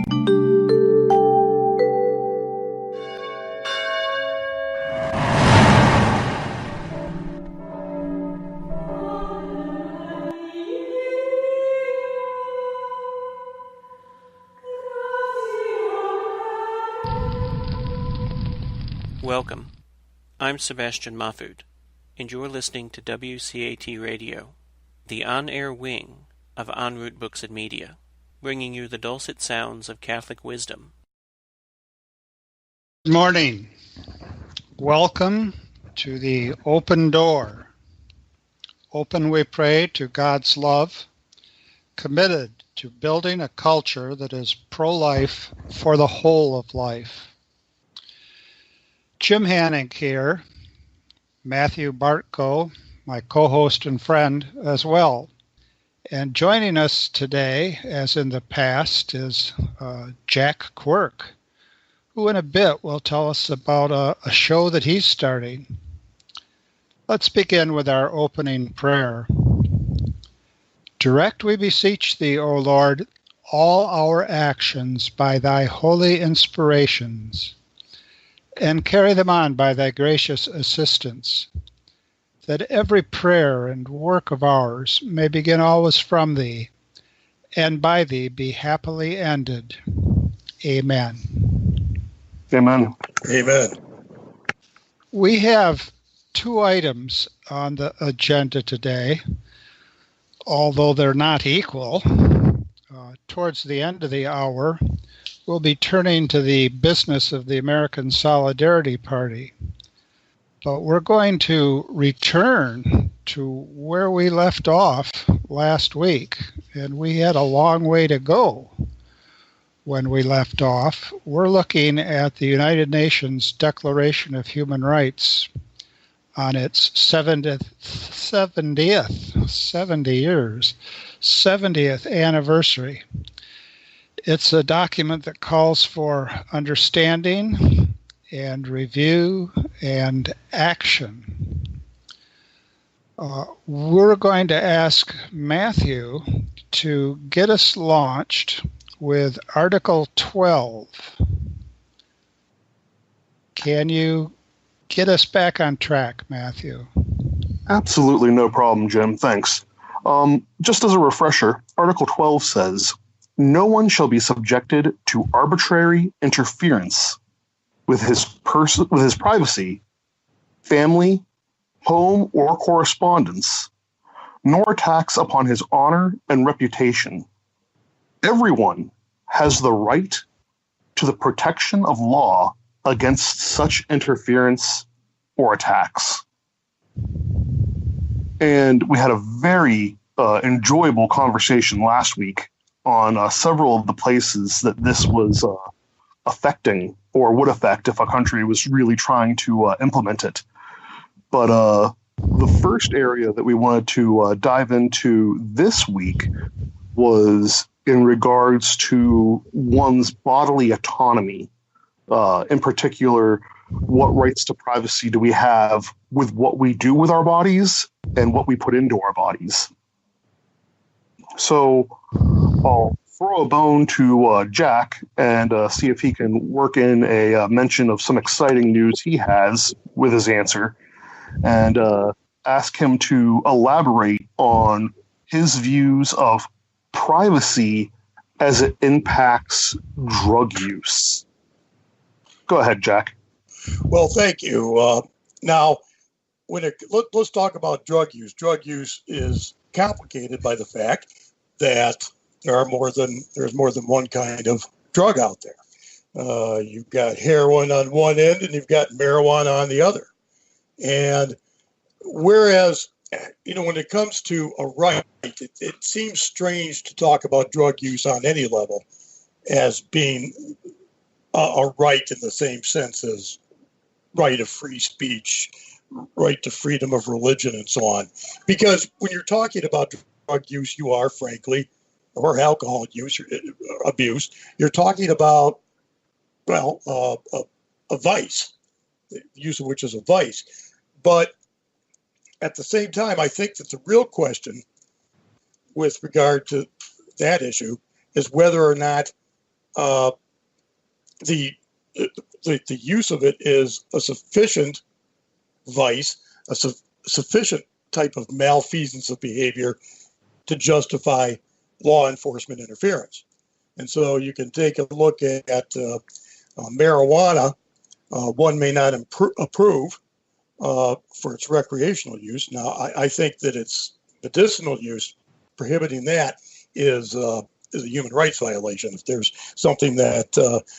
Welcome. I'm Sebastian Mahfood, and you're listening to WCAT Radio, the on-air wing of En Route Books and Media, bringing you the dulcet sounds of Catholic wisdom. Good morning. Welcome to the open door. Open, we pray, to God's love, committed to building a culture that is pro-life for the whole of life. Jim Hanink here, Matthew Bartko, my co-host and friend as well. And joining us today, as in the past, is Jack Quirk, who in a bit will tell us about a show that he's starting. Let's begin with our opening prayer. Direct, we beseech thee, O Lord, all our actions by thy holy inspirations, and carry them on by thy gracious assistance, that every prayer and work of ours may begin always from thee, and by thee be happily ended. Amen. Amen. Amen. We have two items on the agenda today, although they're not equal. Towards the end of the hour, we'll be turning to the business of the American Solidarity Party. But we're going to return to where we left off last week, and we had a long way to go when we left off. We're looking at the United Nations Declaration of Human Rights on its 70th anniversary. It's a document that calls for understanding and review and action. We're going to ask Matthew to get us launched with Article 12. Can you get us back on track, Matthew? Absolutely no problem, Jim. Thanks. Just as a refresher, Article 12 says, no one shall be subjected to arbitrary interference with his privacy, family, home, or correspondence, nor attacks upon his honor and reputation. Everyone has the right to the protection of law against such interference or attacks. And we had a very enjoyable conversation last week on several of the places that this was affecting or would affect if a country was really trying to implement it. But the first area that we wanted to dive into this week was in regards to one's bodily autonomy. In particular, what rights to privacy do we have with what we do with our bodies and what we put into our bodies? So I'll throw a bone to Jack and see if he can work in a mention of some exciting news he has with his answer, and ask him to elaborate on his views of privacy as it impacts drug use. Go ahead, Jack. Well, thank you. Now, let's talk about drug use. Drug use is complicated by the fact that there's more than one kind of drug out there. You've got heroin on one end and you've got marijuana on the other. And whereas, when it comes to a right, it seems strange to talk about drug use on any level as being a right in the same sense as right of free speech, right to freedom of religion, and so on. Because when you're talking about drug use, you are, frankly, or alcohol use, abuse, you're talking about, a vice, the use of which is a vice. But at the same time, I think that the real question with regard to that issue is whether or not uh, the use of it is a sufficient vice, a sufficient type of malfeasance of behavior to justify law enforcement interference. And so you can take a look at marijuana. One may not approve for its recreational use. Now, I think that its medicinal use, prohibiting that, is a human rights violation. If there's something that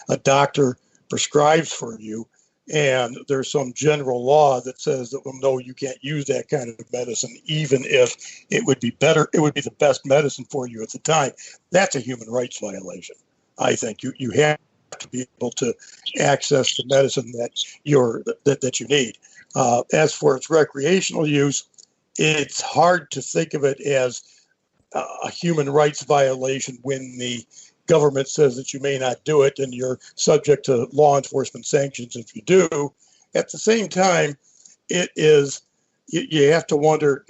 a doctor prescribes for you, and there's some general law that says that, well, no, you can't use that kind of medicine, even if it would be the best medicine for you at the time, that's a human rights violation. I think you have to be able to access the medicine that you need. As for its recreational use, it's hard to think of it as a human rights violation when the government says that you may not do it and you're subject to law enforcement sanctions if you do. At the same time, it is, you have to wonder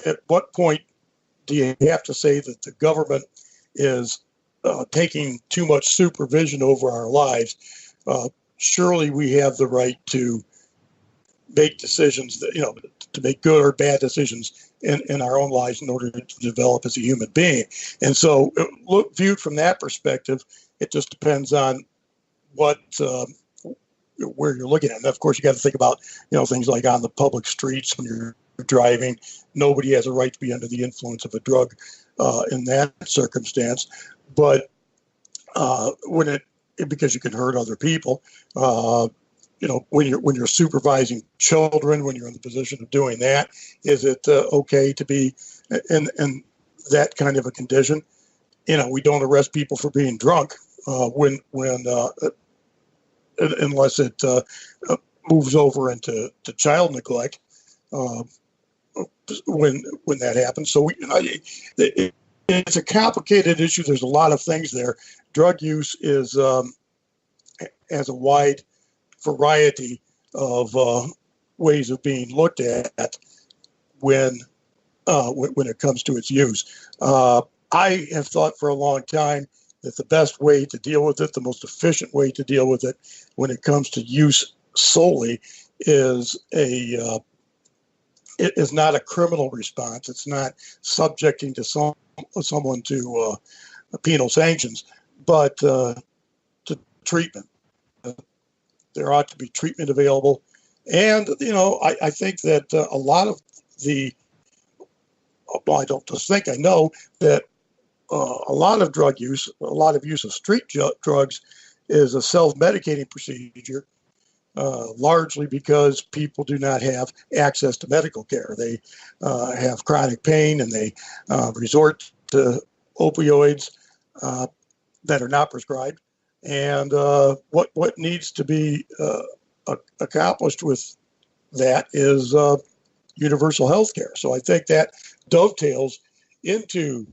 at what point do you have to say that the government is taking too much supervision over our lives. Surely we have the right to make decisions that, to make good or bad decisions in our own lives in order to develop as a human being. And so viewed from that perspective, it just depends on where you're looking at. And of course, you got to think about, things like on the public streets when you're driving. Nobody has a right to be under the influence of a drug in that circumstance. But because you can hurt other people, when you're supervising children, when you're in the position of doing that, is it okay to be in that kind of a condition? We don't arrest people for being drunk unless it moves over into child neglect when that happens. So it's a complicated issue. There's a lot of things there. Drug use has a wide variety of ways of being looked at when it comes to its use. I have thought for a long time that the best way to deal with it, the most efficient way to deal with it when it comes to use solely, is not a criminal response. It's not subjecting to someone to penal sanctions, but to treatment. There ought to be treatment available. And, I think that a lot of I don't just think, I know that a lot of drug use, a lot of use of street drugs is a self-medicating procedure, largely because people do not have access to medical care. They have chronic pain and they resort to opioids that are not prescribed. And what needs to be accomplished with that is universal health care. So I think that dovetails into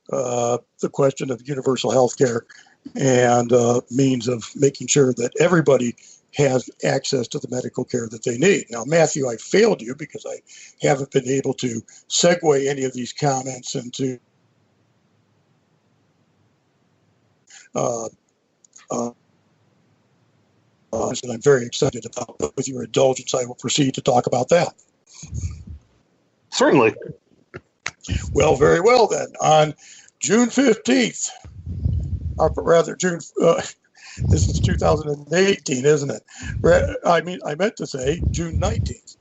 the question of universal health care and means of making sure that everybody has access to the medical care that they need. Now, Matthew, I failed you because I haven't been able to segue any of these comments into and I'm very excited about. But with your indulgence, I will proceed to talk about that. Certainly. Well, very well then. On June 15th, or rather June, this is 2018, isn't it? I meant to say June 19th.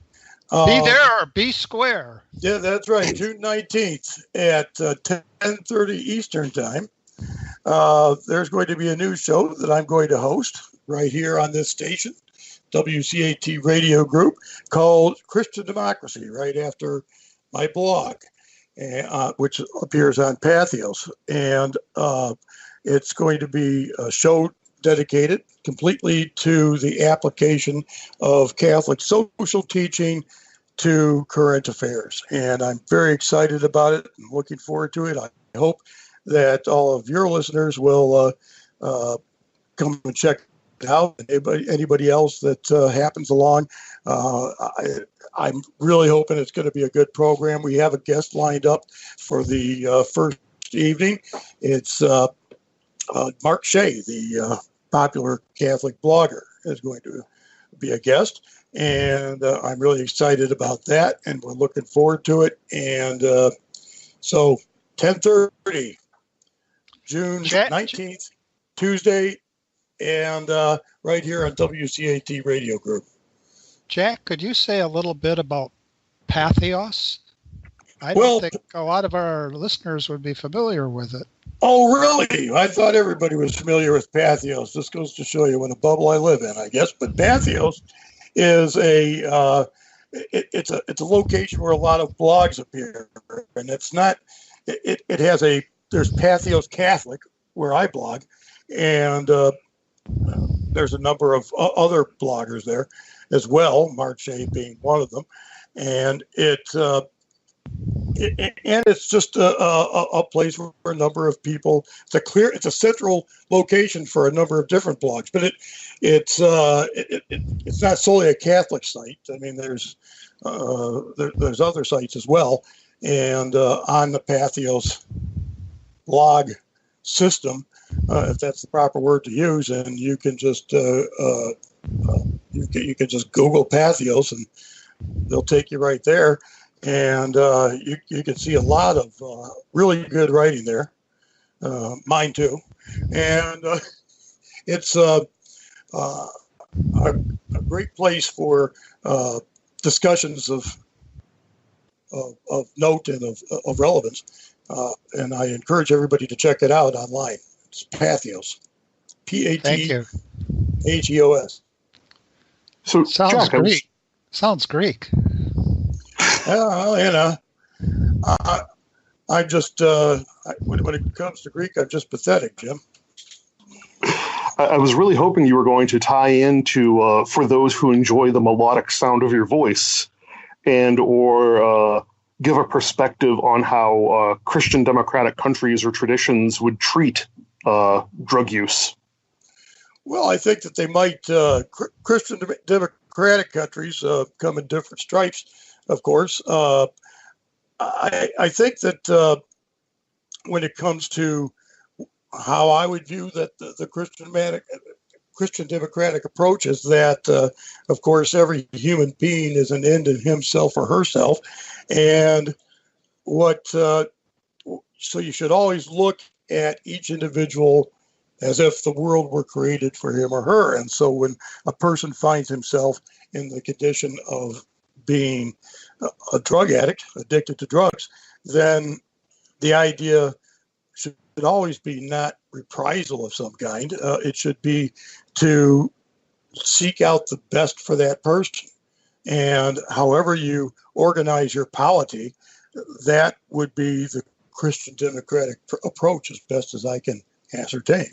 Be there or be square. Yeah, that's right. June 19th at 10:30 Eastern Time. There's going to be a news show that I'm going to host right here on this station, WCAT Radio Group, called Christian Democracy, right after my blog, which appears on Pathos. And it's going to be a show dedicated completely to the application of Catholic social teaching to current affairs. And I'm very excited about it and looking forward to it. I hope that all of your listeners will come and check it out. Anybody else that happens along, I'm really hoping it's going to be a good program. We have a guest lined up for the first evening. It's Mark Shea, the popular Catholic blogger, is going to be a guest. And I'm really excited about that, and we're looking forward to it. And so 10:30, June 19th, Tuesday, and right here on WCAT Radio Group. Jack, could you say a little bit about Patheos? I don't think a lot of our listeners would be familiar with it. Oh, really? I thought everybody was familiar with Patheos. This goes to show you what a bubble I live in, I guess. But Patheos is it's a location where a lot of blogs appear, and it's not. It has there's Patheos Catholic where I blog, and there's a number of other bloggers there as well, Mark Shea being one of them, and it's just a place where a number of people. It's a central location for a number of different blogs, but it's not solely a Catholic site. I mean, there's other sites as well, and on the Patheos blog system, if that's the proper word to use, and you can just you can just Google Patheos, and they'll take you right there. And you can see a lot of really good writing there, mine too. And it's a great place for discussions of note and of relevance. And I encourage everybody to check it out online. It's Patheos, Patheos. So sounds Jack, Greek. Sounds Greek. I'm just when it comes to Greek, I'm just pathetic, Jim. I was really hoping you were going to tie into for those who enjoy the melodic sound of your voice, and or give a perspective on how Christian democratic countries or traditions would treat drug use. Well, I think that they might. Christian democratic countries come in different stripes, of course. I think that when it comes to how I would view that the Christian democratic approach is that, of course, every human being is an end in himself or herself, and so you should always look at each individual as if the world were created for him or her. And so when a person finds himself in the condition of being a drug addict, addicted to drugs, then the idea should always be not reprisal of some kind. It should be to seek out the best for that person. And however you organize your polity, that would be the Christian democratic approach as best as I can ascertain.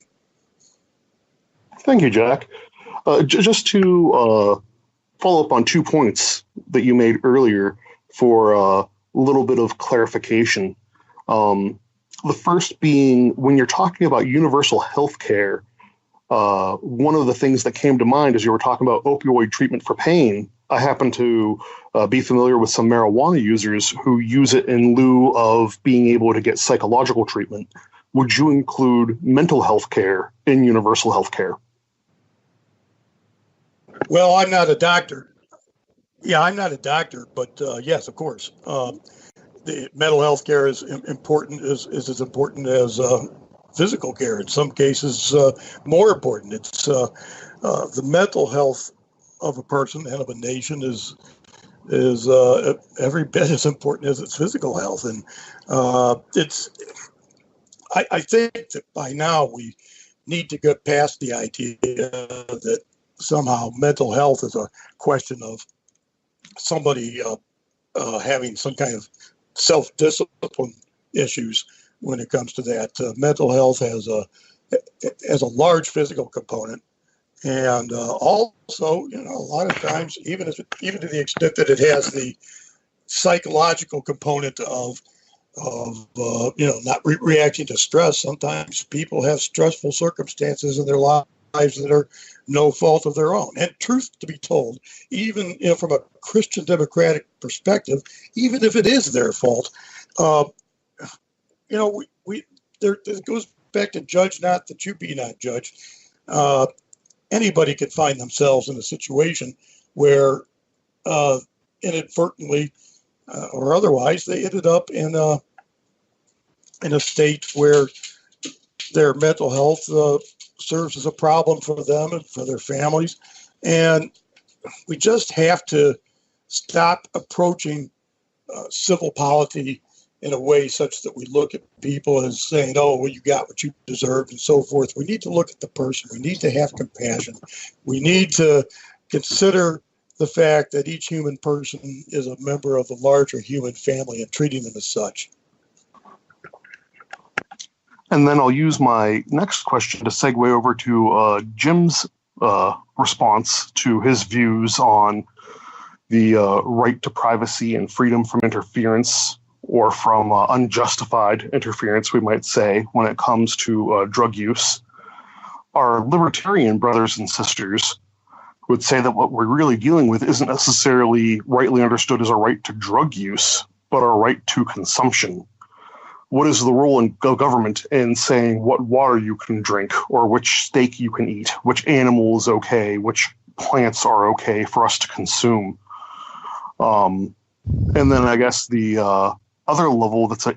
Thank you, Jack. Just to follow up on 2 points that you made earlier for a little bit of clarification. The first being, when you're talking about universal health care, one of the things that came to mind as you were talking about opioid treatment for pain, I happen to be familiar with some marijuana users who use it in lieu of being able to get psychological treatment. Would you include mental health care in universal health care? Well, I'm not a doctor. Yeah, I'm not a doctor, but yes, of course. The mental health care is important, is as important as physical care. In some cases, more important. It's the mental health of a person and of a nation is every bit as important as its physical health. And I think that by now we need to get past the idea that somehow mental health is a question of somebody having some kind of self-discipline issues when it comes to that. Mental health has a large physical component, and also, a lot of times, even to the extent that it has the psychological component of not reacting to stress. Sometimes people have stressful circumstances in their lives that are no fault of their own. And truth to be told, even from a Christian democratic perspective, it goes expect a judge not that you be not judged. Anybody could find themselves in a situation where inadvertently or otherwise they ended up in a state where their mental health serves as a problem for them and for their families. And we just have to stop approaching civil polity in a way such that we look at people as saying, oh, well, you got what you deserved and so forth. We need to look at the person. We need to have compassion. We need to consider the fact that each human person is a member of the larger human family and treating them as such. And then I'll use my next question to segue over to Jim's response to his views on the right to privacy and freedom from interference, or from unjustified interference, we might say, when it comes to drug use. Our libertarian brothers and sisters would say that what we're really dealing with isn't necessarily rightly understood as a right to drug use, but a right to consumption. What is the role in government in saying what water you can drink, or which steak you can eat, which animal is okay, which plants are okay for us to consume? And then I guess the other level that's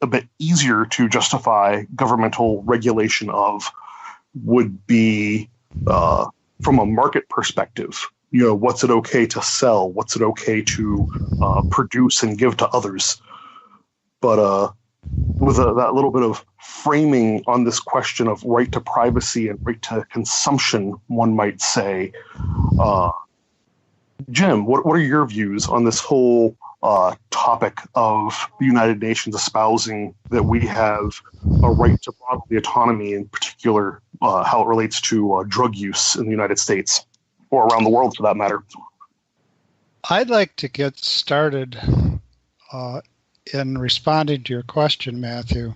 a bit easier to justify governmental regulation of would be from a market perspective. You know, what's it okay to sell? What's it okay to produce and give to others? But with that little bit of framing on this question of right to privacy and right to consumption, one might say, Jim, what are your views on this whole topic of the United Nations espousing that we have a right to bodily autonomy, in particular how it relates to drug use in the United States, or around the world for that matter? I'd like to get started in responding to your question, Matthew,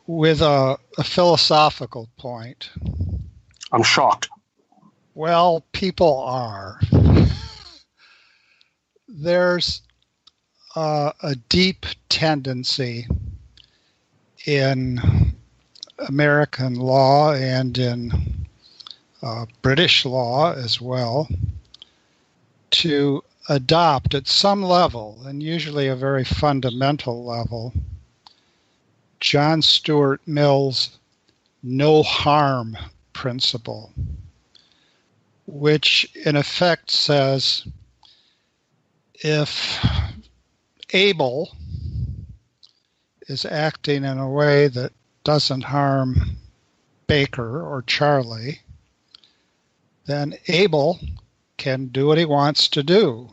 with a philosophical point. I'm shocked. Well, people are. There's a deep tendency in American law and in British law as well to adopt at some level, and usually a very fundamental level, John Stuart Mill's no harm principle, which in effect says if Abel is acting in a way that doesn't harm Baker or Charlie, then Abel can do what he wants to do.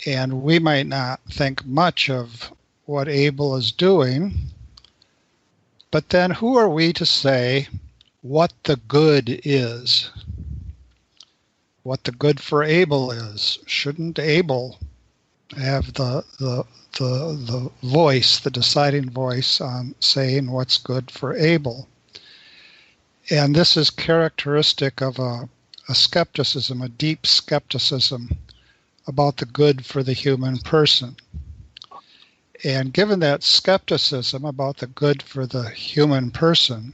And we might not think much of what Abel is doing, but then who are we to say what the good is? What the good for Abel is? Shouldn't Abel have the voice, the deciding voice on saying what's good for Abel? And this is characteristic of a skepticism, a deep skepticism about the good for the human person. And given that skepticism about the good for the human person,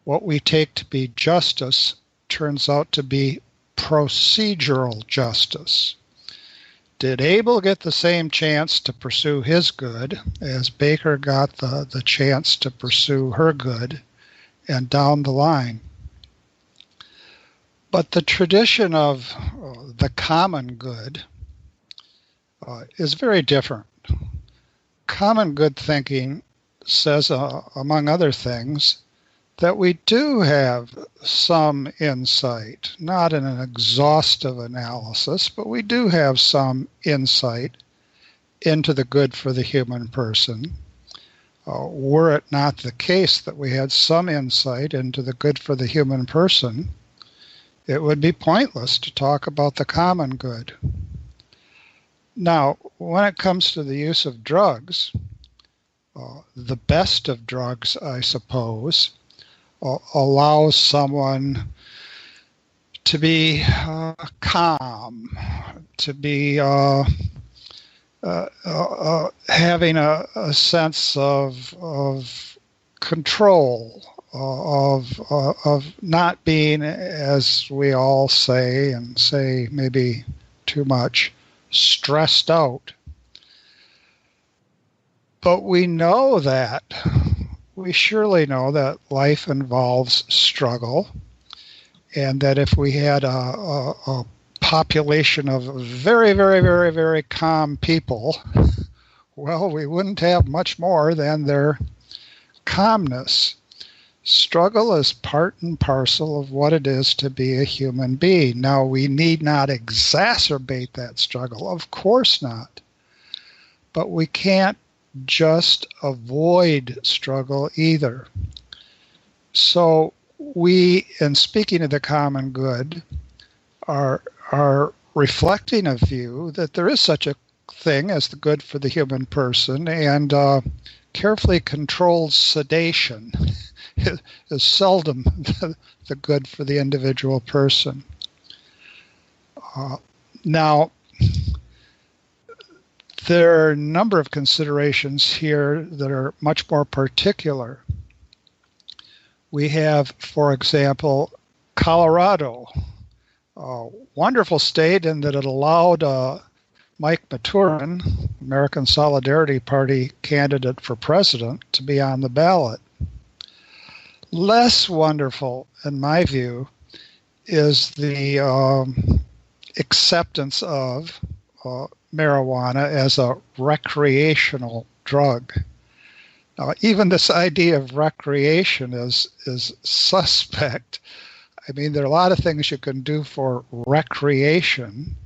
what we take to be justice turns out to be procedural justice. Did Abel get the same chance to pursue his good as Baker got the chance to pursue her good, and down the line? But the tradition of the common good is very different. Common good thinking says, among other things, that we do have some insight, not in an exhaustive analysis, but we do have some insight into the good for the human person. Were it not the case that we had some insight into the good for the human person, it would be pointless to talk about the common good. Now, when it comes to the use of drugs, the best of drugs, I suppose, allows someone to be calm, to be having a sense of control, of not being, as we all say, and say maybe too much, stressed out. But we surely know that life involves struggle, and that if we had a population of very, very, very, very calm people, well, we wouldn't have much more than their calmness. Struggle is part and parcel of what it is to be a human being. Now, we need not exacerbate that struggle, of course not. But we can't just avoid struggle either. So we, in speaking of the common good, are reflecting a view that there is such a thing as the good for the human person, and carefully controlled sedation is seldom the good for the individual person. Now, there are a number of considerations here that are much more particular. We have, for example, Colorado, a wonderful state in that it allowed Mike Maturin, American Solidarity Party candidate for president, to be on the ballot. Less wonderful, in my view, is the acceptance of marijuana as a recreational drug. Now, even this idea of recreation is suspect. I mean, there are a lot of things you can do for recreation,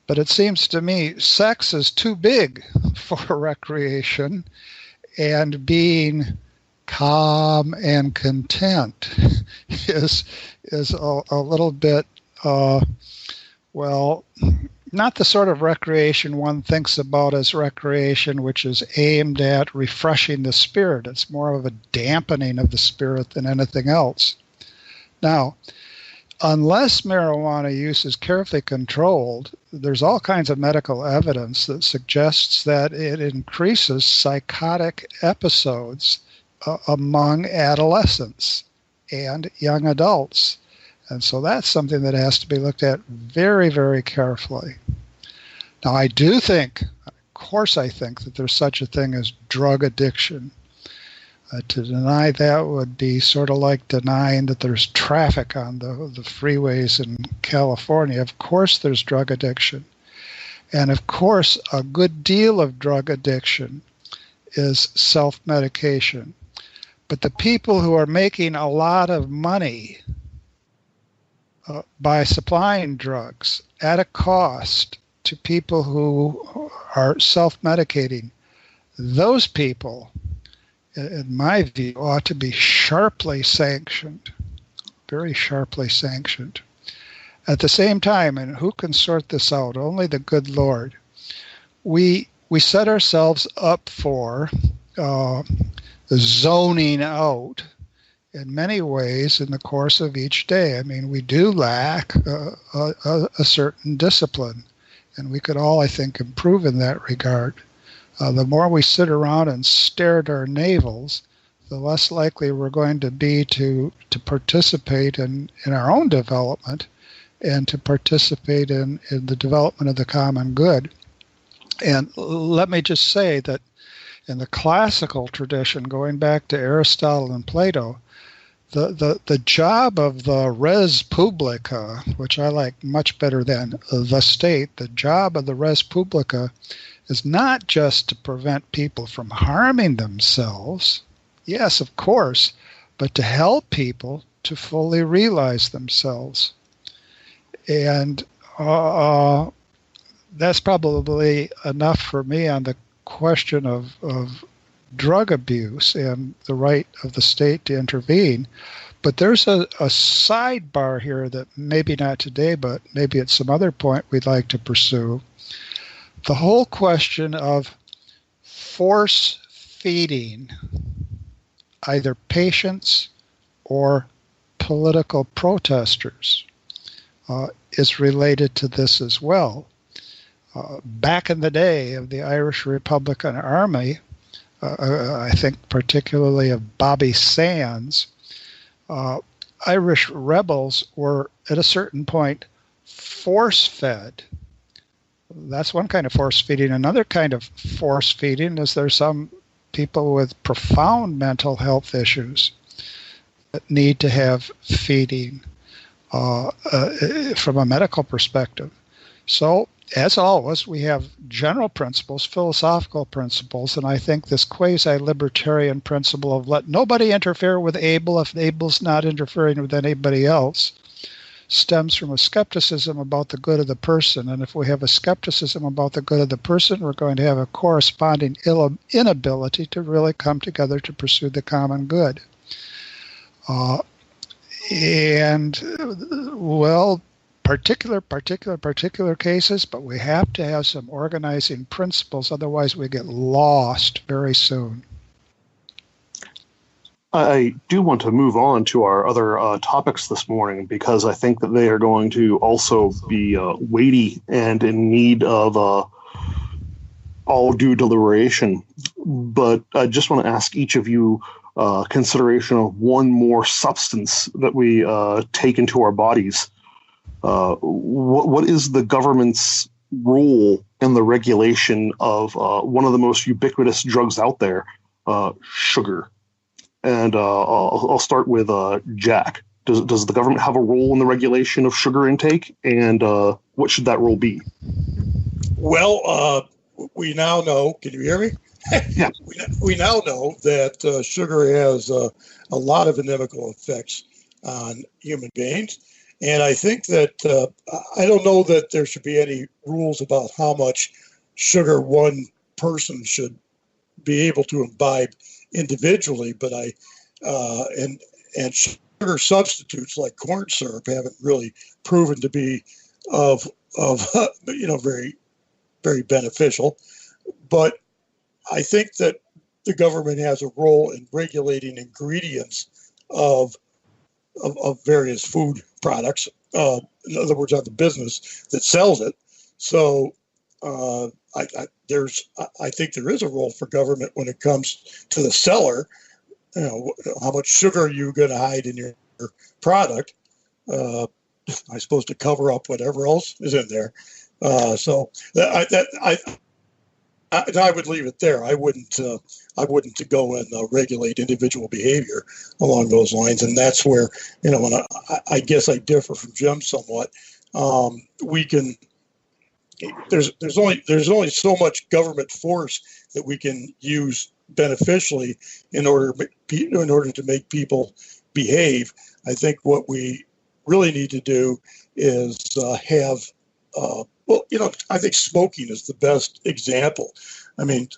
but it seems to me sex is too big for recreation, and being calm and content is a little bit, well, not the sort of recreation one thinks about as recreation, which is aimed at refreshing the spirit. It's more of a dampening of the spirit than anything else. Now, unless marijuana use is carefully controlled, there's all kinds of medical evidence that suggests that it increases psychotic episodes among adolescents and young adults. And so that's something that has to be looked at very, very carefully. Now, I do think, of course I think, that there's such a thing as drug addiction. To deny that would be sort of like denying that there's traffic on the freeways in California. Of course there's drug addiction. And of course, a good deal of drug addiction is self-medication. But the people who are making a lot of money by supplying drugs at a cost to people who are self-medicating, those people, in my view, ought to be sharply sanctioned, very sharply sanctioned. At the same time, and who can sort this out? Only the good Lord. We set ourselves up for zoning out in many ways in the course of each day. I mean, we do lack a certain discipline, and we could all, I think, improve in that regard. The more we sit around and stare at our navels, the less likely we're going to be to participate in our own development and to participate in the development of the common good. And let me just say that in the classical tradition, going back to Aristotle and Plato, the job of the res publica, which I like much better than the state, the job of the res publica is not just to prevent people from harming themselves, yes, of course, but to help people to fully realize themselves. And that's probably enough for me on the question of drug abuse and the right of the state to intervene. But there's a sidebar here that maybe not today, but maybe at some other point we'd like to pursue. The whole question of force feeding either patients or political protesters is related to this as well. Back in the day of the Irish Republican Army, I think particularly of Bobby Sands, Irish rebels were at a certain point force-fed. That's one kind of force feeding. Another kind of force feeding is there's some people with profound mental health issues that need to have feeding from a medical perspective. So, as always, we have general principles, philosophical principles, and I think this quasi-libertarian principle of let nobody interfere with Abel if Abel's not interfering with anybody else stems from a skepticism about the good of the person. And if we have a skepticism about the good of the person, we're going to have a corresponding inability to really come together to pursue the common good. Particular cases, but we have to have some organizing principles, otherwise we get lost very soon. I do want to move on to our other topics this morning because I think that they are going to also be weighty and in need of all due deliberation. But I just want to ask each of you consideration of one more substance that we take into our bodies. What is the government's role in the regulation of one of the most ubiquitous drugs out there, sugar? And I'll start with Jack. Does the government have a role in the regulation of sugar intake, and what should that role be? Well, we now know. Can you hear me? Yeah. We now know that sugar has a lot of inimical effects on human beings. And I think that I don't know that there should be any rules about how much sugar one person should be able to imbibe individually, but and sugar substitutes like corn syrup haven't really proven to be of very, very beneficial. But I think that the government has a role in regulating ingredients of various food products. In other words, on the business that sells it. So I think there is a role for government when it comes to the seller. How much sugar are you going to hide in your product? I suppose to cover up whatever else is in there. So I would leave it there. I wouldn't go and regulate individual behavior along those lines. And that's where, when I guess I differ from Jim somewhat. We can. There's only so much government force that we can use beneficially in order to make people behave. I think what we really need to do is have. I think smoking is the best example. I mean,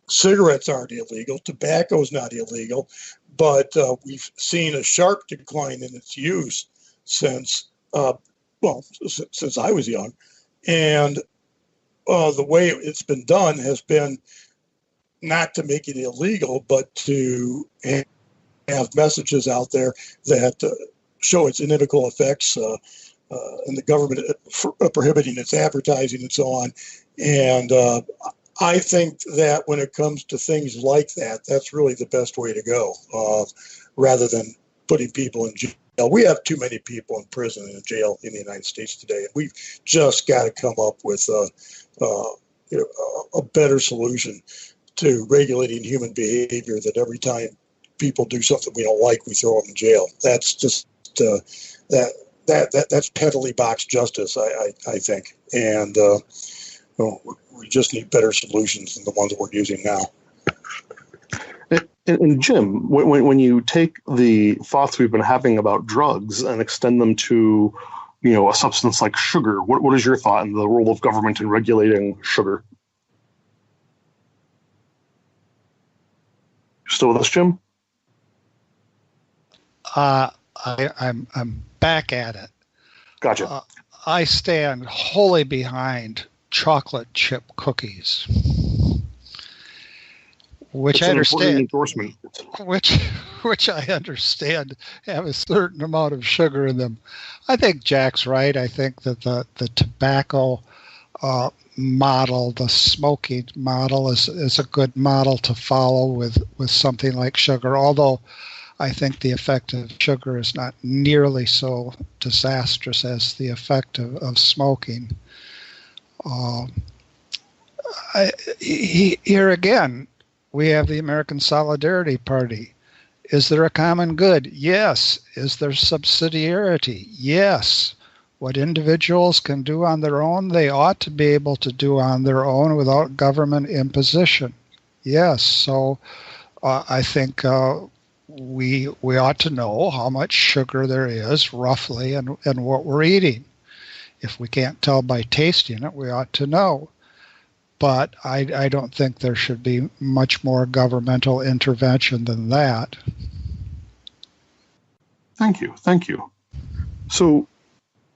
cigarettes aren't illegal, tobacco's not illegal, but we've seen a sharp decline in its use since I was young. And the way it's been done has been not to make it illegal, but to have messages out there that show its inimical effects, and the government prohibiting its advertising and so on. And I think that when it comes to things like that, that's really the best way to go, rather than putting people in jail. We have too many people in prison and in jail in the United States today, and we've just got to come up with a better solution to regulating human behavior. That every time people do something we don't like, we throw them in jail. That's just that's peddly box justice, I think, and we just need better solutions than the ones that we're using now. And Jim, when you take the thoughts we've been having about drugs and extend them to, a substance like sugar, what is your thought on the role of government in regulating sugar? Still with us, Jim? I'm back at it. Gotcha. I stand wholly behind chocolate chip cookies, which I understand. Which I understand have a certain amount of sugar in them. I think Jack's right. I think that the tobacco model, the smoking model, is a good model to follow with something like sugar, although I think the effect of sugar is not nearly so disastrous as the effect of smoking. Here again, we have the American Solidarity Party. Is there a common good? Yes. Is there subsidiarity? Yes. What individuals can do on their own, they ought to be able to do on their own without government imposition. Yes. So I think we ought to know how much sugar there is roughly and what we're eating. If we can't tell by tasting it, we ought to know. But I don't think there should be much more governmental intervention than that. Thank you. So,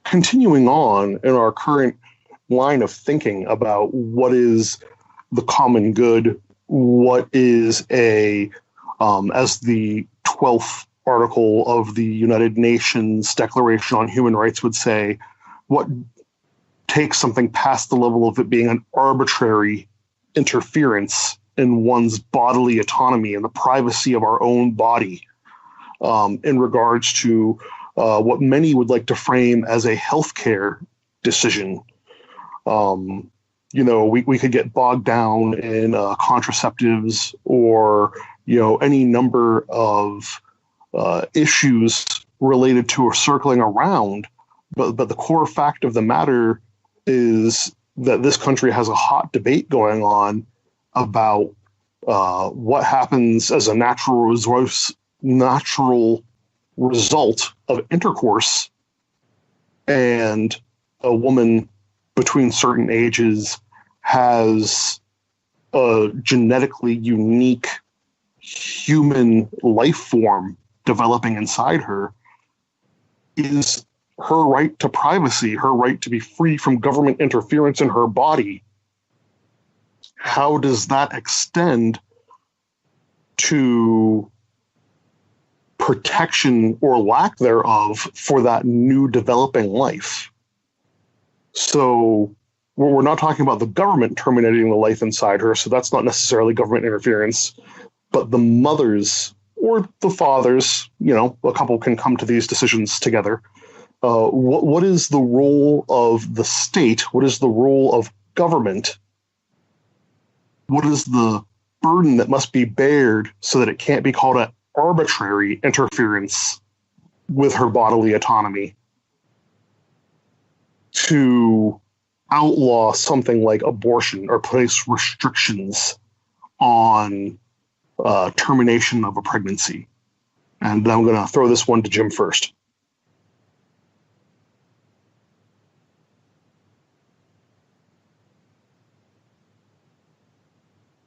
continuing on in our current line of thinking about what is the common good, what is as the 12th article of the United Nations Declaration on Human Rights would say, what takes something past the level of it being an arbitrary interference in one's bodily autonomy and the privacy of our own body, in regards to what many would like to frame as a healthcare decision. We could get bogged down in contraceptives or, any number of issues related to or circling around. But the core fact of the matter is that this country has a hot debate going on about what happens as a natural result of intercourse, and a woman between certain ages has a genetically unique human life form developing inside her. Is her right to privacy, her right to be free from government interference in her body, how does that extend to protection or lack thereof for that new developing life? So we're not talking about the government terminating the life inside her, so that's not necessarily government interference, but the mothers or the fathers, a couple can come to these decisions together. What is the role of the state? What is the role of government? What is the burden that must be bared so that it can't be called an arbitrary interference with her bodily autonomy to outlaw something like abortion or place restrictions on termination of a pregnancy? And I'm going to throw this one to Jim first.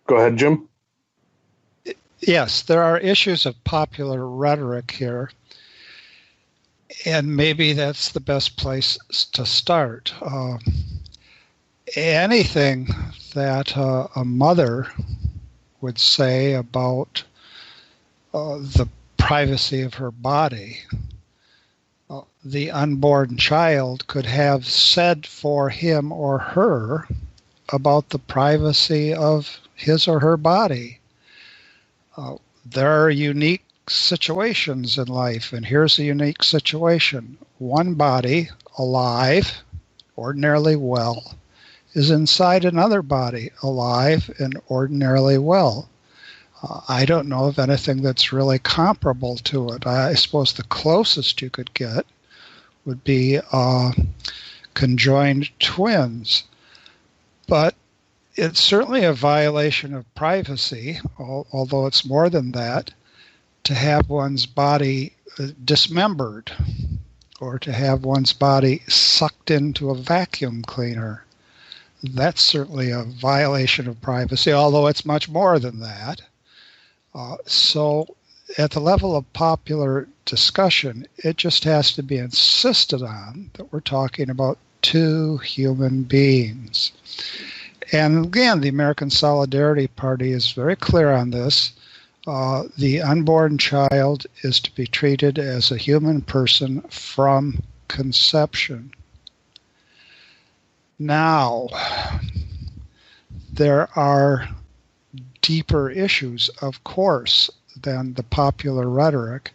Go ahead, Jim. Yes, there are issues of popular rhetoric here, and maybe that's the best place to start. Anything that a mother would say about the privacy of her body, the unborn child could have said for him or her about the privacy of his or her body. There are unique situations in life, and here's a unique situation. One body, alive, ordinarily well, is inside another body, alive and ordinarily well. I don't know of anything that's really comparable to it. I suppose the closest you could get would be conjoined twins. But it's certainly a violation of privacy, although it's more than that, to have one's body dismembered or to have one's body sucked into a vacuum cleaner. That's certainly a violation of privacy, although it's much more than that. So at the level of popular discussion, it just has to be insisted on that we're talking about two human beings. And again, the American Solidarity Party is very clear on this. The unborn child is to be treated as a human person from conception. Now, there are deeper issues, of course, than the popular rhetoric.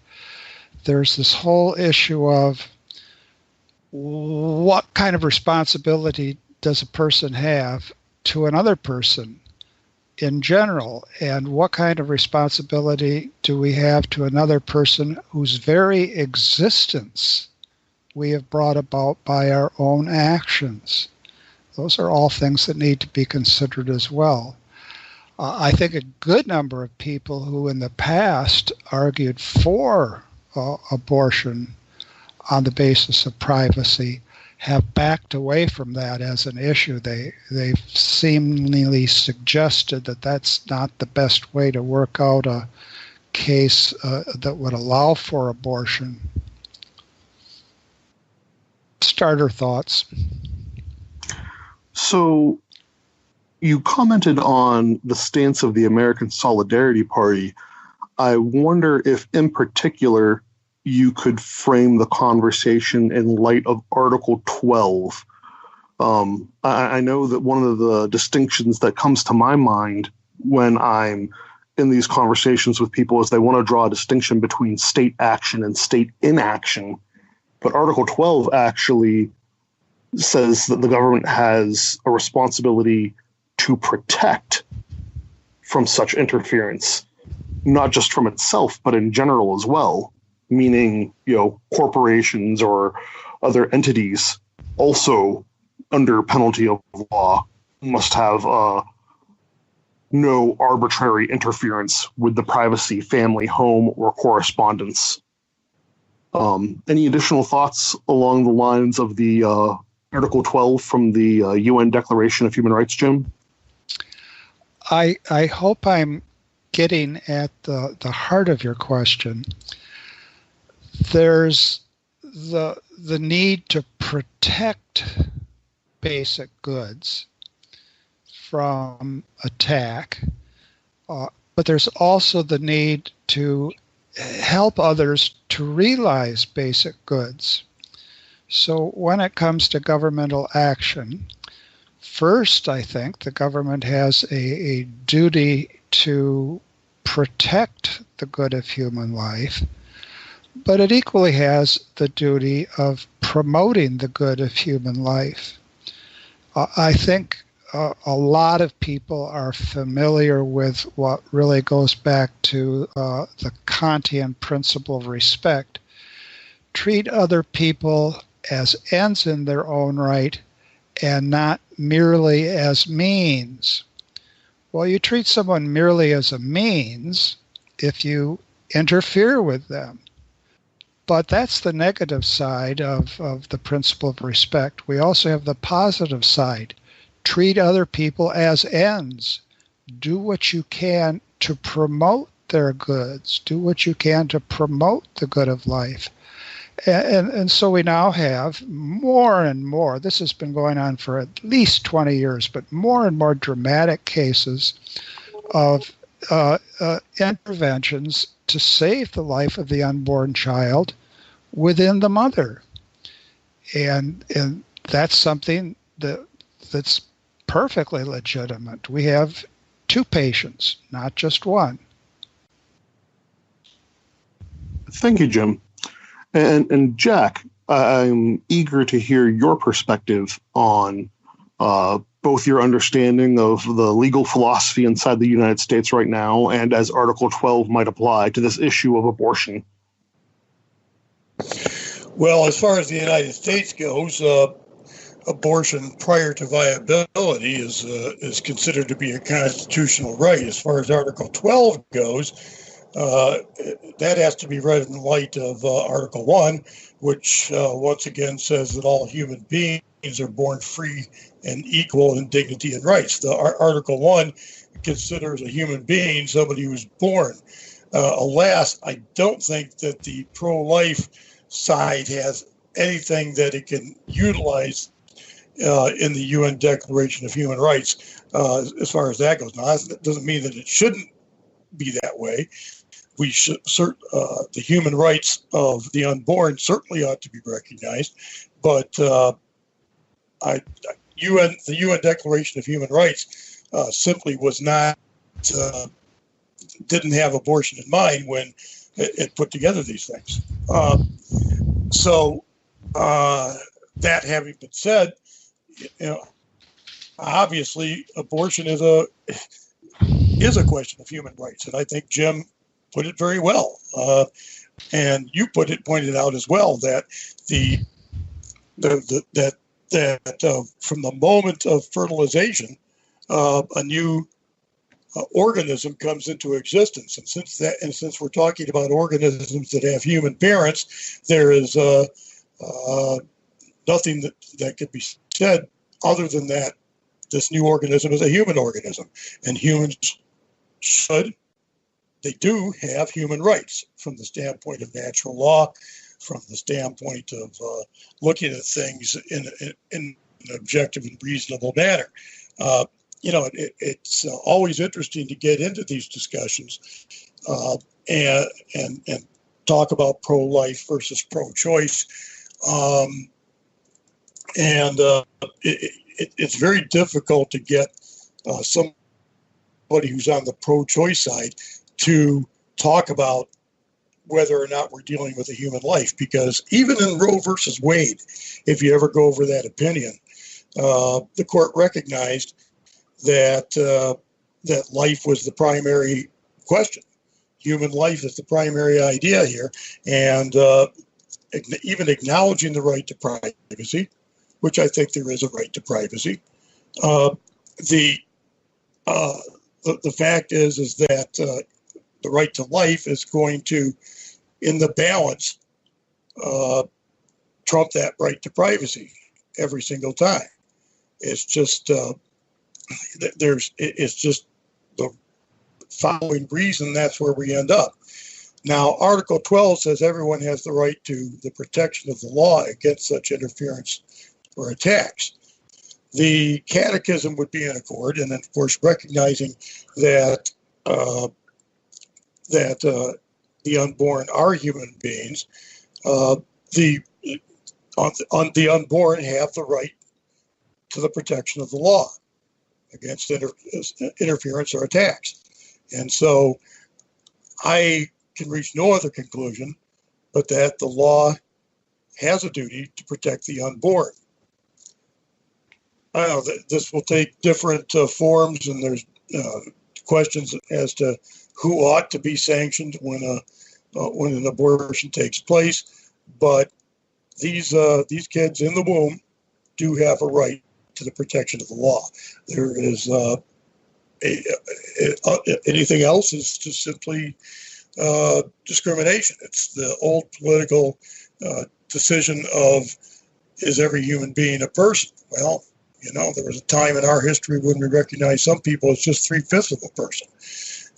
There's this whole issue of what kind of responsibility does a person have to another person in general, and what kind of responsibility do we have to another person whose very existence we have brought about by our own actions. Those are all things that need to be considered as well. I think a good number of people who in the past argued for abortion on the basis of privacy have backed away from that as an issue. They've seemingly suggested that that's not the best way to work out a case that would allow for abortion. Starter thoughts. So you commented on the stance of the American Solidarity Party. I wonder if, in particular, you could frame the conversation in light of Article 12. I know that one of the distinctions that comes to my mind when I'm in these conversations with people is they want to draw a distinction between state action and state inaction. But Article 12 actually says that the government has a responsibility to protect from such interference, not just from itself, but in general as well. Meaning, corporations or other entities also, under penalty of law, must have no arbitrary interference with the privacy, family, home, or correspondence. Any additional thoughts along the lines of the Article 12 from the UN Declaration of Human Rights, Jim? I hope I'm getting at the heart of your question. There's the need to protect basic goods from attack, but there's also the need to help others to realize basic goods. So when it comes to governmental action, first, I think the government has a duty to protect the good of human life, but it equally has the duty of promoting the good of human life. I think a lot of people are familiar with what really goes back to the Kantian principle of respect. Treat other people as ends in their own right and not merely as means. Well, you treat someone merely as a means if you interfere with them. But that's the negative side of the principle of respect. We also have the positive side. Treat other people as ends. Do what you can to promote their goods. Do what you can to promote the good of life. And so we now have more and more, this has been going on for at least 20 years, but more and more dramatic cases of interventions to save the life of the unborn child within the mother. And that's something that's perfectly legitimate. We have two patients, not just one. Thank you, Jim. And Jack, I'm eager to hear your perspective on both your understanding of the legal philosophy inside the United States right now and as Article 12 might apply to this issue of abortion. Well, as far as the United States goes, abortion prior to viability is considered to be a constitutional right. As far as Article 12 goes, that has to be read in light of Article 1, which once again says that all human beings are born free and equal in dignity and rights. The Article 1 considers a human being somebody who's born. Alas, I don't think that the pro-life side has anything that it can utilize in the UN Declaration of Human Rights as far as that goes. Now, that doesn't mean that it shouldn't be that way. We should, the human rights of the unborn certainly ought to be recognized, but the UN Declaration of Human Rights simply was not, didn't have abortion in mind when it put together these things. So that having been said, obviously abortion is a question of human rights, and I think Jim put it very well. And you pointed out as well that from the moment of fertilization, a new organism comes into existence, and since we're talking about organisms that have human parents, there is nothing that could be said other than that this new organism is a human organism, and humans they do have human rights from the standpoint of natural law, from the standpoint of looking at things in an objective and reasonable manner. It's always interesting to get into these discussions and talk about pro-life versus pro-choice. It's very difficult to get somebody who's on the pro-choice side to talk about whether or not we're dealing with a human life, because even in Roe versus Wade, if you ever go over that opinion, the court recognized that life was the primary question. Human life is the primary idea here, and even acknowledging the right to privacy, which I think there is a right to privacy. The fact is that the right to life is going to, in the balance, trump that right to privacy every single time. It's just it's just the following reason that's where we end up. Now, Article 12 says everyone has the right to the protection of the law against such interference or attacks. The Catechism would be in accord, and of course, recognizing that the unborn are human beings. The unborn have the right to the protection of the law against interference or attacks. And so I can reach no other conclusion but that the law has a duty to protect the unborn. I know that this will take different forms, and there's questions as to who ought to be sanctioned when an abortion takes place. But these kids in the womb do have a right to the protection of the law. There is anything else is just simply discrimination. It's the old political decision of, is every human being a person? Well, there was a time in our history when we recognized some people as just 3/5 of a person.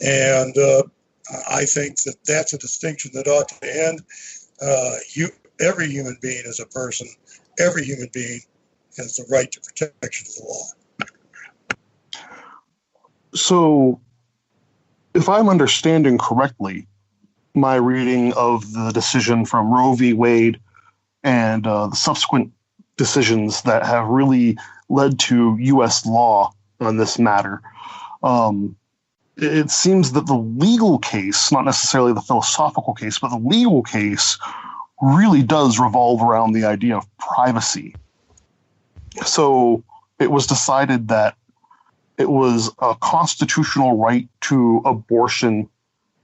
And I think that that's a distinction that ought to end. Every human being is a person. Every human being has the right to protection of the law. So, if I'm understanding correctly, my reading of the decision from Roe v. Wade and the subsequent decisions that have really led to U.S. law on this matter, it seems that the legal case, not necessarily the philosophical case, but the legal case really does revolve around the idea of privacy. So it was decided that it was a constitutional right to abortion,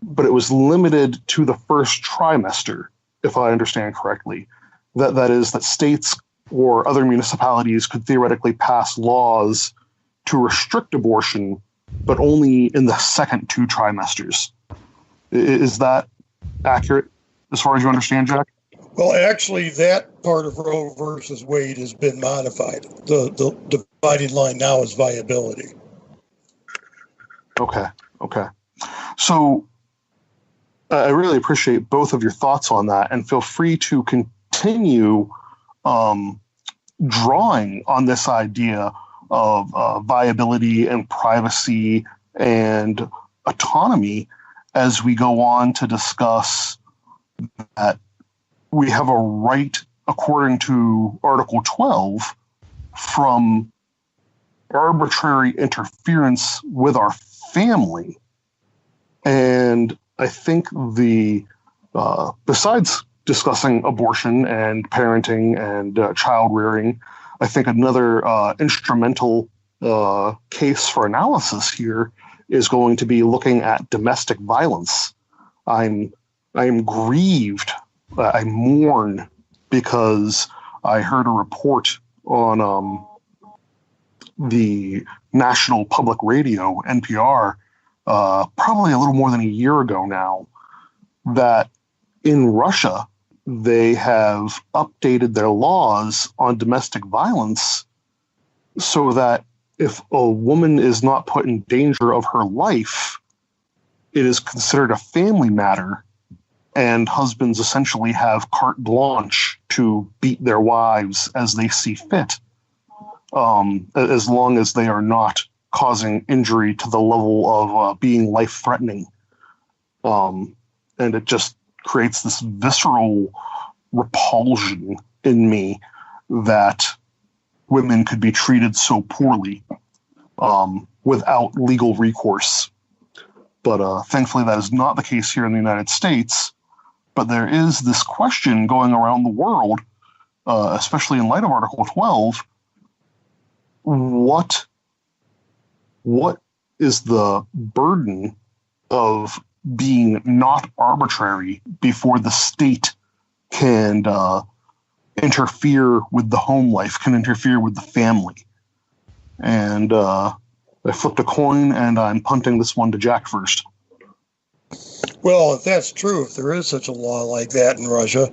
but it was limited to the first trimester, if I understand correctly. That is, that states or other municipalities could theoretically pass laws to restrict abortion, but only in the second 2 trimesters. Is that accurate as far as you understand, Jack? Well, actually, that part of Roe versus Wade has been modified. The dividing line now is viability. Okay. So I really appreciate both of your thoughts on that, and feel free to continue drawing on this idea of viability and privacy and autonomy as we go on to discuss that we have a right, according to Article 12, from arbitrary interference with our family. And I think besides discussing abortion and parenting and child rearing, I think another instrumental case for analysis here is going to be looking at domestic violence. I am grieved. I mourn because I heard a report on the National Public Radio, NPR, probably a little more than a year ago now, that in Russia, they have updated their laws on domestic violence so that if a woman is not put in danger of her life, it is considered a family matter, and husbands essentially have carte blanche to beat their wives as they see fit, as long as they are not causing injury to the level of being life-threatening. And it just creates this visceral repulsion in me that women could be treated so poorly without legal recourse. But thankfully that is not the case here in the United States. But there is this question going around the world, especially in light of Article 12, what is the burden of being not arbitrary before the state can interfere with the home life, can interfere with the family? And I flipped a coin, and I'm punting this one to Jack first. Well, if that's true, if there is such a law like that in Russia,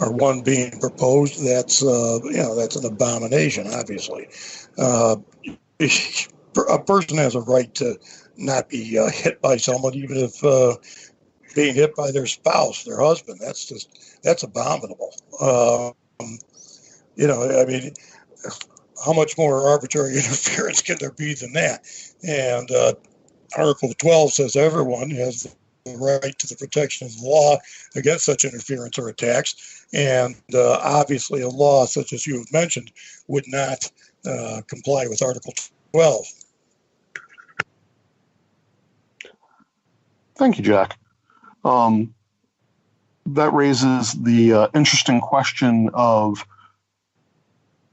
or one being proposed, that's that's an abomination. Obviously, a person has a right to not be hit by someone, even if being hit by their spouse, their husband. That's abominable. I mean, how much more arbitrary interference can there be than that? And Article 12 says everyone has the right to the protection of the law against such interference or attacks. And obviously a law such as you have mentioned would not comply with Article 12. Thank you, Jack. That raises the interesting question of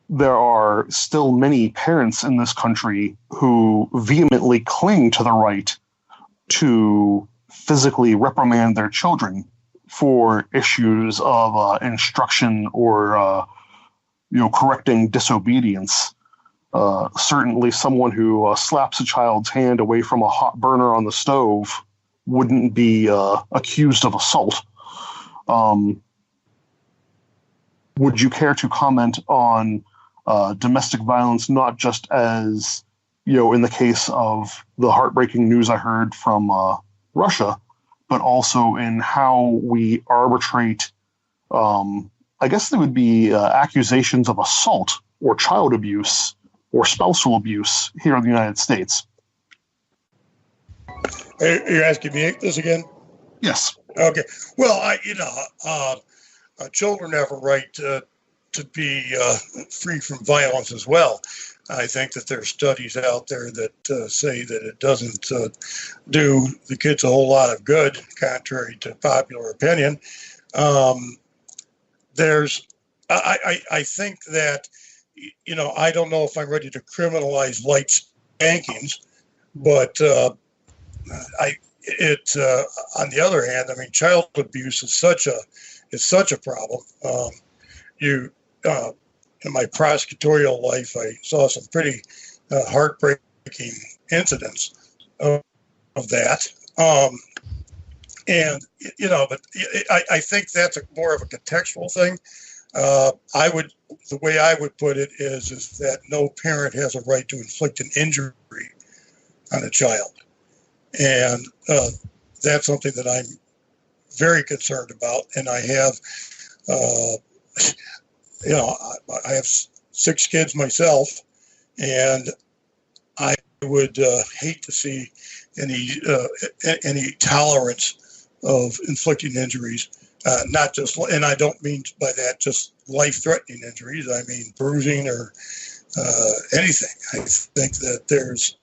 there are still many parents in this country who vehemently cling to the right to physically reprimand their children for issues of instruction or correcting disobedience. Certainly someone who slaps a child's hand away from a hot burner on the stove wouldn't be accused of assault. Would you care to comment on domestic violence, not just as, in the case of the heartbreaking news I heard from Russia, but also in how we arbitrate, I guess there would be accusations of assault or child abuse or spousal abuse here in the United States? You're asking me this again? Yes. Okay. Well, children have a right to be free from violence as well. I think that there are studies out there that say that it doesn't do the kids a whole lot of good, contrary to popular opinion. I think that, I don't know if I'm ready to criminalize light spankings, but on the other hand, I mean, child abuse is such a problem. In my prosecutorial life, I saw some pretty heartbreaking incidents of that. But I think that's more of a contextual thing. The way I would put it is that no parent has a right to inflict an injury on a child. And that's something that I'm very concerned about. And I have, I have 6 kids myself, and I would hate to see any tolerance of inflicting injuries. Not just, and I don't mean by that just life-threatening injuries. I mean bruising or anything. I think that there's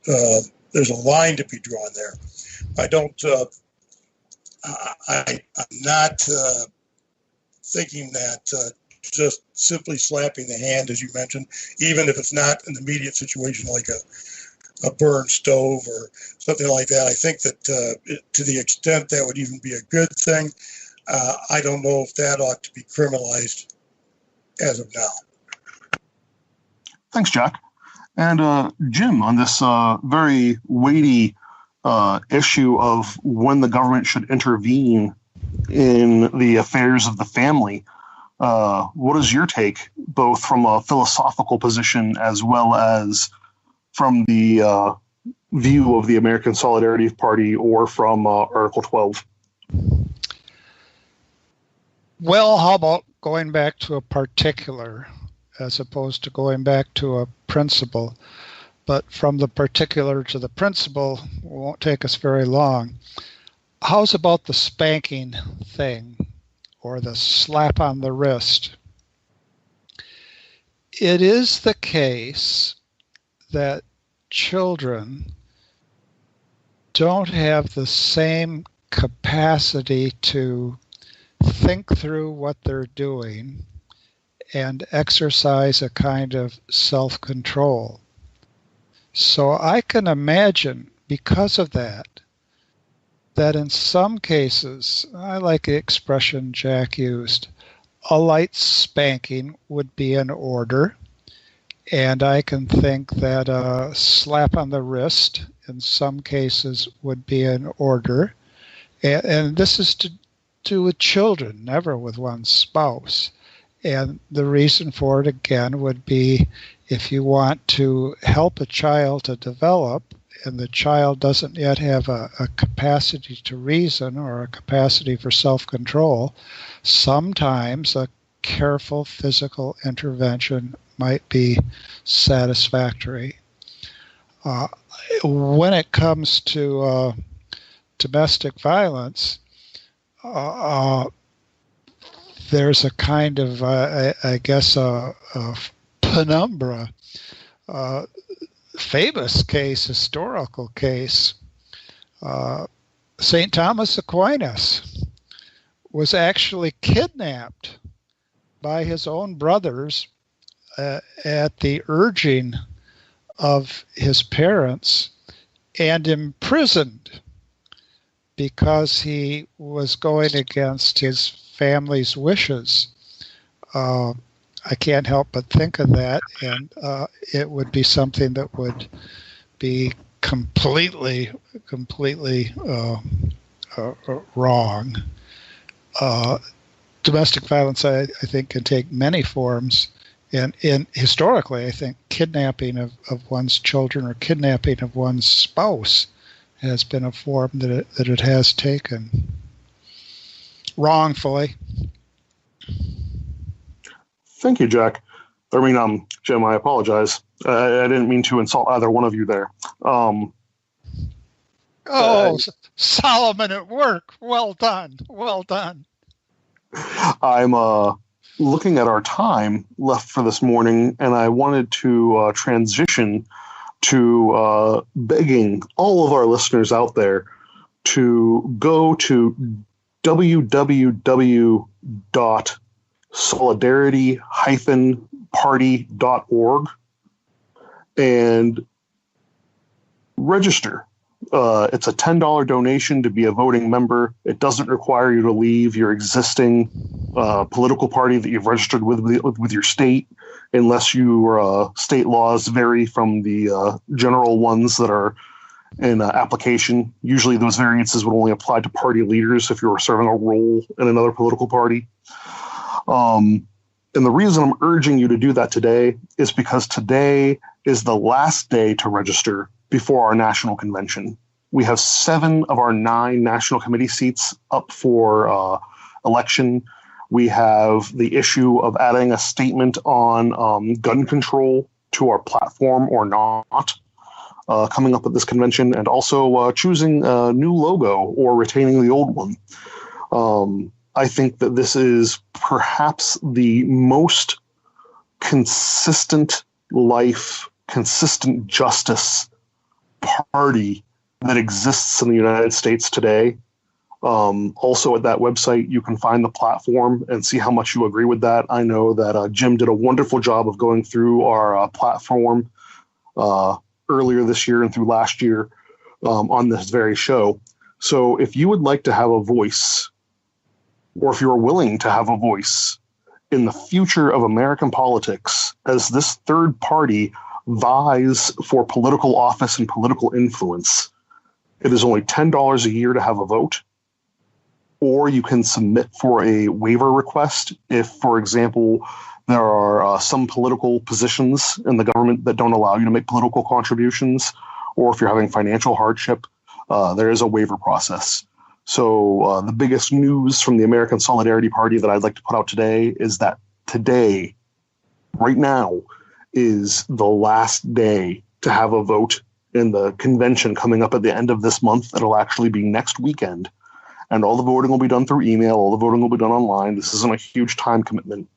a line to be drawn there. I don't. I'm not thinking that just simply slapping the hand, as you mentioned, even if it's not an immediate situation like a burned stove or something like that. I think that to the extent that would even be a good thing, I don't know if that ought to be criminalized as of now. Thanks, Jack. And Jim, on this very weighty issue of when the government should intervene in the affairs of the family, what is your take, both from a philosophical position as well as from the view of the American Solidarity Party or from Article 12? Well, how about going back to a particular as opposed to going back to a principle? But from the particular to the principle won't take us very long. How's about the spanking thing or the slap on the wrist? It is the case that children don't have the same capacity to think through what they're doing and exercise a kind of self-control. So I can imagine, because of that in some cases, I like the expression Jack used, a light spanking would be in order. And I can think that a slap on the wrist in some cases would be in order. And this is to do with children, never with one's spouse. And the reason for it, again, would be if you want to help a child to develop and the child doesn't yet have a capacity to reason or a capacity for self-control, sometimes a careful physical intervention might be satisfactory. When it comes to domestic violence, there's a kind of, I guess, a penumbra, famous case, historical case. St. Thomas Aquinas was actually kidnapped by his own brothers at the urging of his parents and imprisoned because he was going against his family's wishes. I can't help but think of that, and it would be something that would be completely wrong. Domestic violence, I think, can take many forms. And historically, I think kidnapping of one's children or kidnapping of one's spouse has been a form that it has taken wrongfully. Thank you, Jack. I mean, Jim, I apologize. I didn't mean to insult either one of you there. Solomon at work. Well done. Well done. I'm looking at our time left for this morning, and I wanted to transition to begging all of our listeners out there to go to www.solidarity-party.org and register. It's a $10 donation to be a voting member. It doesn't require you to leave your existing political party that you've registered with your state, unless your state laws vary from the general ones that are in application. Usually those variances would only apply to party leaders if you were serving a role in another political party. And the reason I'm urging you to do that today is because today is the last day to register before our national convention. We have 7 of our 9 national committee seats up for election. We have the issue of adding a statement on gun control to our platform or not coming up at this convention, and also choosing a new logo or retaining the old one. I think that this is perhaps the most consistent life, consistent justice party that exists in the United States today. Also at that website, you can find the platform and see how much you agree with that. I know that Jim did a wonderful job of going through our platform earlier this year and through last year on this very show. So if you would like to have a voice, or if you're willing to have a voice in the future of American politics, as this third party vies for political office and political influence, it is only $10 a year to have a vote. Or you can submit for a waiver request if, for example, there are some political positions in the government that don't allow you to make political contributions, or if you're having financial hardship, there is a waiver process. So the biggest news from the American Solidarity Party that I'd like to put out today is that today, right now, is the last day to have a vote in the convention coming up at the end of this month. It'll actually be next weekend. And all the voting will be done through email. All the voting will be done online. This isn't a huge time commitment.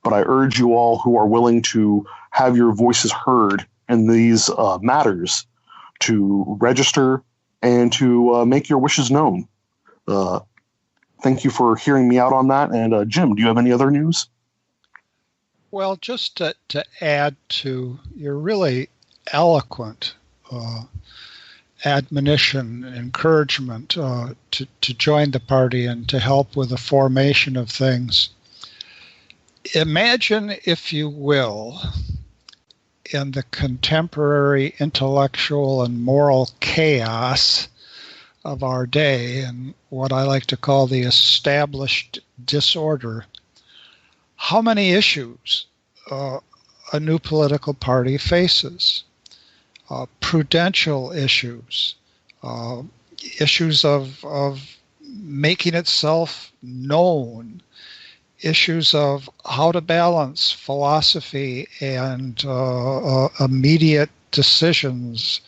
But I urge you all who are willing to have your voices heard in these matters to register and to make your wishes known. Thank you for hearing me out on that. And Jim, do you have any other news? Well, just to add to your really eloquent admonition, encouragement to join the party and to help with the formation of things. Imagine, if you will, in the contemporary intellectual and moral chaos of our day and what I like to call the established disorder, how many issues a new political party faces. Prudential issues, issues of making itself known, issues of how to balance philosophy and immediate decisions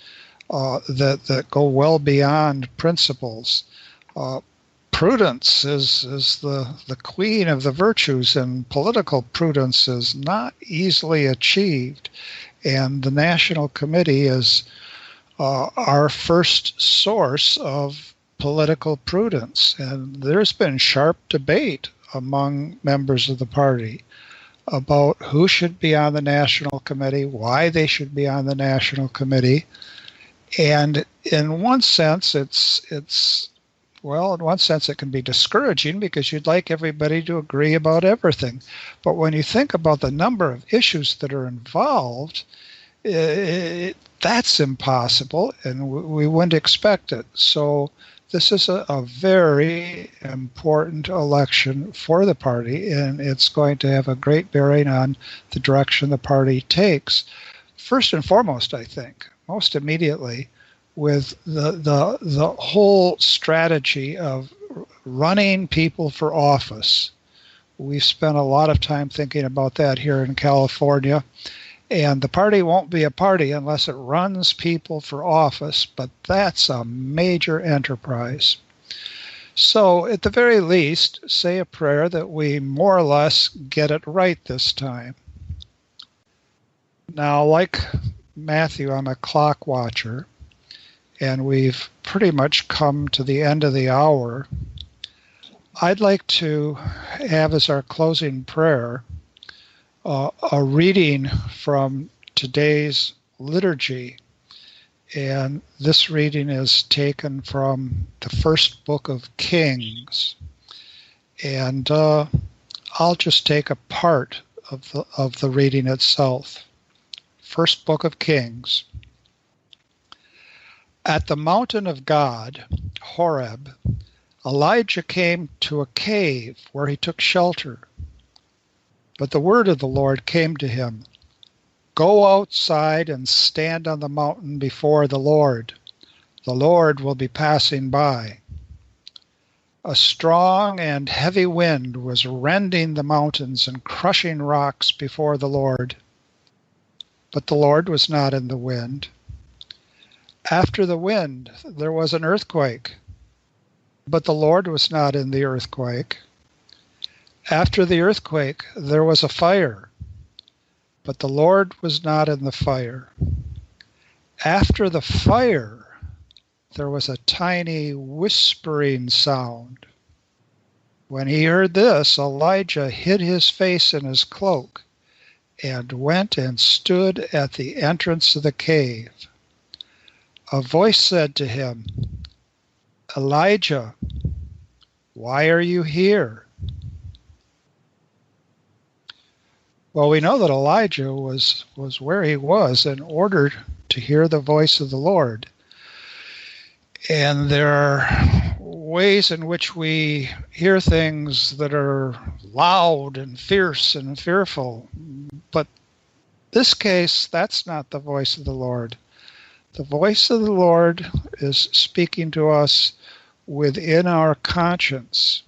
that go well beyond principles. Prudence is the queen of the virtues, and political prudence is not easily achieved. And the National Committee is our first source of political prudence. And there's been sharp debate among members of the party about who should be on the National Committee, why they should be on the National Committee. And in one sense, in one sense it can be discouraging because you'd like everybody to agree about everything. But when you think about the number of issues that are involved, that's impossible, and we wouldn't expect it. So this is a very important election for the party, and it's going to have a great bearing on the direction the party takes. First and foremost, I think, most immediately, with the whole strategy of running people for office. We've spent a lot of time thinking about that here in California, and the party won't be a party unless it runs people for office, but that's a major enterprise. So at the very least, say a prayer that we more or less get it right this time. Now, like Matthew, I'm a clock watcher, and we've pretty much come to the end of the hour. I'd like to have as our closing prayer a reading from today's liturgy. And this reading is taken from the first book of Kings. And I'll just take a part of the reading itself. First book of Kings. At the mountain of God, Horeb, Elijah came to a cave where he took shelter. But the word of the Lord came to him, "Go outside and stand on the mountain before the Lord. The Lord will be passing by." A strong and heavy wind was rending the mountains and crushing rocks before the Lord. But the Lord was not in the wind. After the wind, there was an earthquake, but the Lord was not in the earthquake. After the earthquake, there was a fire, but the Lord was not in the fire. After the fire, there was a tiny whispering sound. When he heard this, Elijah hid his face in his cloak and went and stood at the entrance of the cave. A voice said to him, Elijah, why are you here? Well, we know that Elijah was where he was in order to hear the voice of the Lord. And there are ways in which we hear things that are loud and fierce and fearful. But this case, that's not the voice of the Lord. The voice of the Lord is speaking to us within our conscience.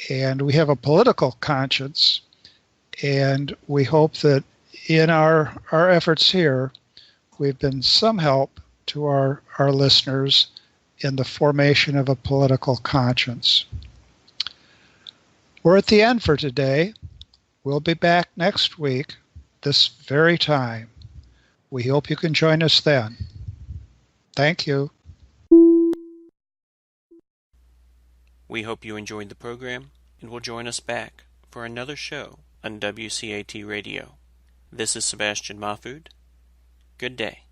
And we have a political conscience. And we hope that in our efforts here, we've been some help to our listeners in the formation of a political conscience. We're at the end for today. We'll be back next week, this very time. We hope you can join us then. Thank you. We hope you enjoyed the program and will join us back for another show on WCAT Radio. This is Sebastian Mahfood. Good day.